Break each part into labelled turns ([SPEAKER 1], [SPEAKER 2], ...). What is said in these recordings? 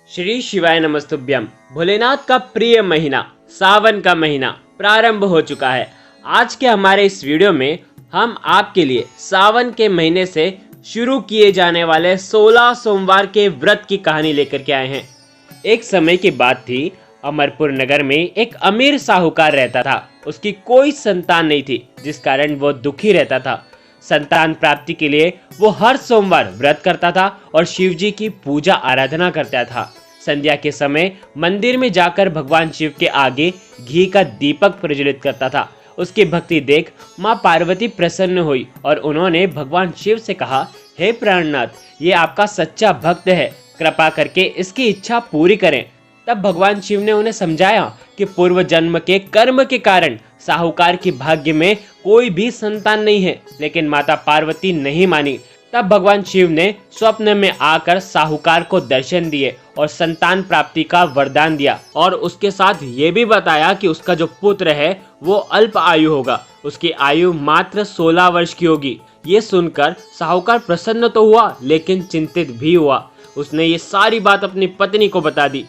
[SPEAKER 1] श्री शिवाय नमस्तुभ्यम। भोलेनाथ का प्रिय महीना सावन का महीना प्रारंभ हो चुका है। आज के हमारे इस वीडियो में हम आपके लिए सावन के महीने से शुरू किए जाने वाले 16 सोमवार के व्रत की कहानी लेकर के आए हैं। एक समय की बात थी, अमरपुर नगर में एक अमीर साहूकार रहता था। उसकी कोई संतान नहीं थी, जिस कारण वो दुखी रहता था। संतान प्राप्ति के लिए वो हर सोमवार व्रत करता था और शिव जी की पूजा आराधना करता था। संध्या के समय मंदिर में जाकर भगवान शिव के आगे घी का दीपक प्रज्वलित करता था। उसकी भक्ति देख माँ पार्वती प्रसन्न हुई और उन्होंने भगवान शिव से कहा, हे प्राणनाथ, ये आपका सच्चा भक्त है, कृपा करके इसकी इच्छा पूरी करें। तब भगवान शिव ने उन्हें समझाया कि पूर्व जन्म के कर्म के कारण साहूकार की भाग्य में कोई भी संतान नहीं है, लेकिन माता पार्वती नहीं मानी। तब भगवान शिव ने स्वप्न में आकर साहूकार को दर्शन दिए और संतान प्राप्ति का वरदान दिया और उसके साथ ये भी बताया कि उसका जो पुत्र है वो अल्प आयु होगा, उसकी आयु मात्र 16 वर्ष की होगी। ये सुनकर साहूकार प्रसन्न तो हुआ, लेकिन चिंतित भी हुआ। उसने ये सारी बात अपनी पत्नी को बता दी।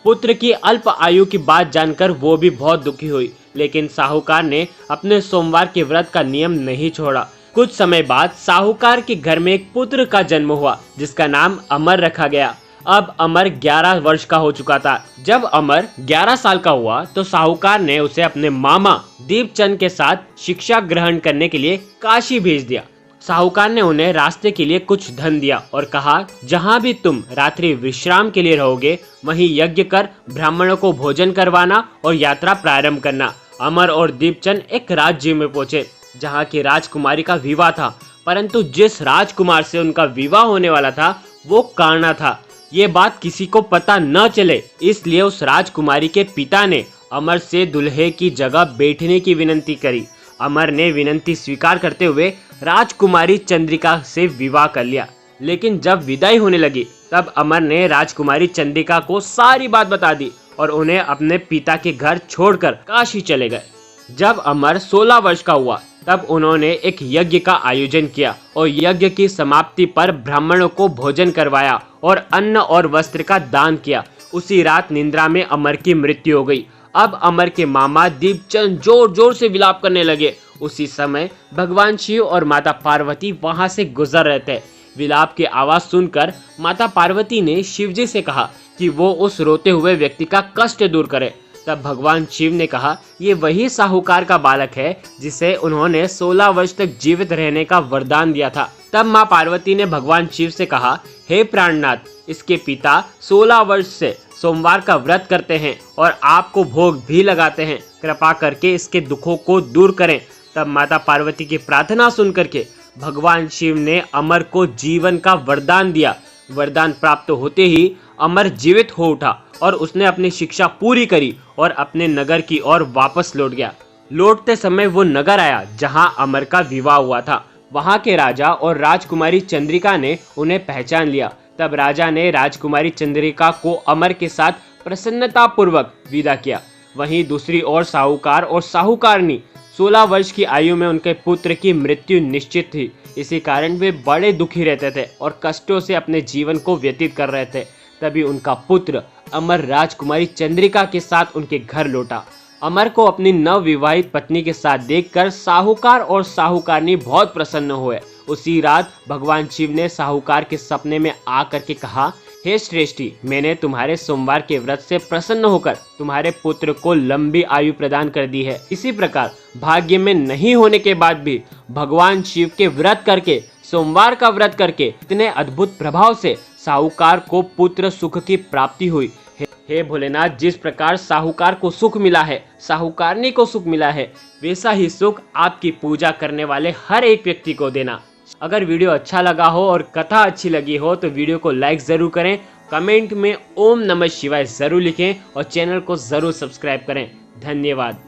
[SPEAKER 1] पुत्र की अल्प आयु की बात जानकर वो भी बहुत दुखी हुई, लेकिन साहूकार ने अपने सोमवार के व्रत का नियम नहीं छोड़ा। कुछ समय बाद साहूकार के घर में एक पुत्र का जन्म हुआ, जिसका नाम अमर रखा गया। अब अमर 11 वर्ष का हो चुका था। जब अमर 11 साल का हुआ तो साहूकार ने उसे अपने मामा दीपचंद के साथ शिक्षा ग्रहण करने के लिए काशी भेज दिया। साहूकार ने उन्हें रास्ते के लिए कुछ धन दिया और कहा, जहाँ भी तुम रात्रि विश्राम के लिए रहोगे वहीं यज्ञ कर ब्राह्मणों को भोजन करवाना और यात्रा प्रारंभ करना। अमर और दीपचंद एक राज्य में पहुंचे जहाँ की राजकुमारी का विवाह था, परंतु जिस राजकुमार से उनका विवाह होने वाला था वो कान्हा था। ये बात किसी को पता न चले, इसलिए उस राजकुमारी के पिता ने अमर से दुल्हे की जगह बैठने की विनती करी। अमर ने विनती स्वीकार करते हुए राजकुमारी चंद्रिका से विवाह कर लिया। लेकिन जब विदाई होने लगी तब अमर ने राजकुमारी चंद्रिका को सारी बात बता दी और उन्हें अपने पिता के घर छोड़कर काशी चले गए। जब अमर 16 वर्ष का हुआ तब उन्होंने एक यज्ञ का आयोजन किया और यज्ञ की समाप्ति पर ब्राह्मणों को भोजन करवाया और अन्न और वस्त्र का दान किया। उसी रात निद्रा में अमर की मृत्यु हो गई। अब अमर के मामा दीपचंद जोर जोर से विलाप करने लगे। उसी समय भगवान शिव और माता पार्वती वहां से गुजर रहे थे। विलाप की आवाज सुनकर माता पार्वती ने शिव जी से कहा कि वो उस रोते हुए व्यक्ति का कष्ट दूर करे। तब भगवान शिव ने कहा, ये वही साहूकार का बालक है जिसे उन्होंने 16 वर्ष तक जीवित रहने का वरदान दिया था। तब माँ पार्वती ने भगवान शिव से कहा, हे प्राणनाथ, इसके पिता 16 वर्ष से सोमवार का व्रत करते हैं और आपको भोग भी लगाते हैं, कृपा करके इसके दुखों को दूर करें। तब माता पार्वती की प्रार्थना सुन करके भगवान शिव ने अमर को जीवन का वरदान दिया। वरदान प्राप्त होते ही अमर जीवित हो उठा और उसने अपनी शिक्षा पूरी करी और अपने नगर की ओर वापस लौट गया। लौटते समय वो नगर आया जहां अमर का विवाह हुआ था। वहां के राजा और राजकुमारी चंद्रिका ने उन्हें पहचान लिया। तब राजा ने राजकुमारी चंद्रिका को अमर के साथ प्रसन्नता पूर्वक विदा किया। वहीं दूसरी ओर साहूकार और साहूकारनी 16 वर्ष की आयु में उनके पुत्र की मृत्यु निश्चित थी। इसी कारण वे बड़े दुखी रहते थे और कष्टों से अपने जीवन को व्यतीत कर रहे थे। तभी उनका पुत्र अमर राजकुमारी चंद्रिका के साथ उनके घर लौटा। अमर को अपनी नवविवाहित पत्नी के साथ देखकर साहूकार और साहूकारनी बहुत प्रसन्न हुए। उसी रात भगवान शिव ने साहूकार के सपने में आकर के कहा, हे श्रेष्ठी, मैंने तुम्हारे सोमवार के व्रत से प्रसन्न होकर तुम्हारे पुत्र को लंबी आयु प्रदान कर दी है। इसी प्रकार भाग्य में नहीं होने के बाद भी भगवान शिव के व्रत करके, सोमवार का व्रत करके इतने अद्भुत प्रभाव से साहूकार को पुत्र सुख की प्राप्ति हुई। हे भोलेनाथ, जिस प्रकार साहूकार को सुख मिला है, साहूकारनी को सुख मिला है, वैसा ही सुख आपकी पूजा करने वाले हर एक व्यक्ति को देना। अगर वीडियो अच्छा लगा हो और कथा अच्छी लगी हो तो वीडियो को लाइक जरूर करें, कमेंट में ओम नमः शिवाय जरूर लिखें और चैनल को जरूर सब्सक्राइब करें। धन्यवाद।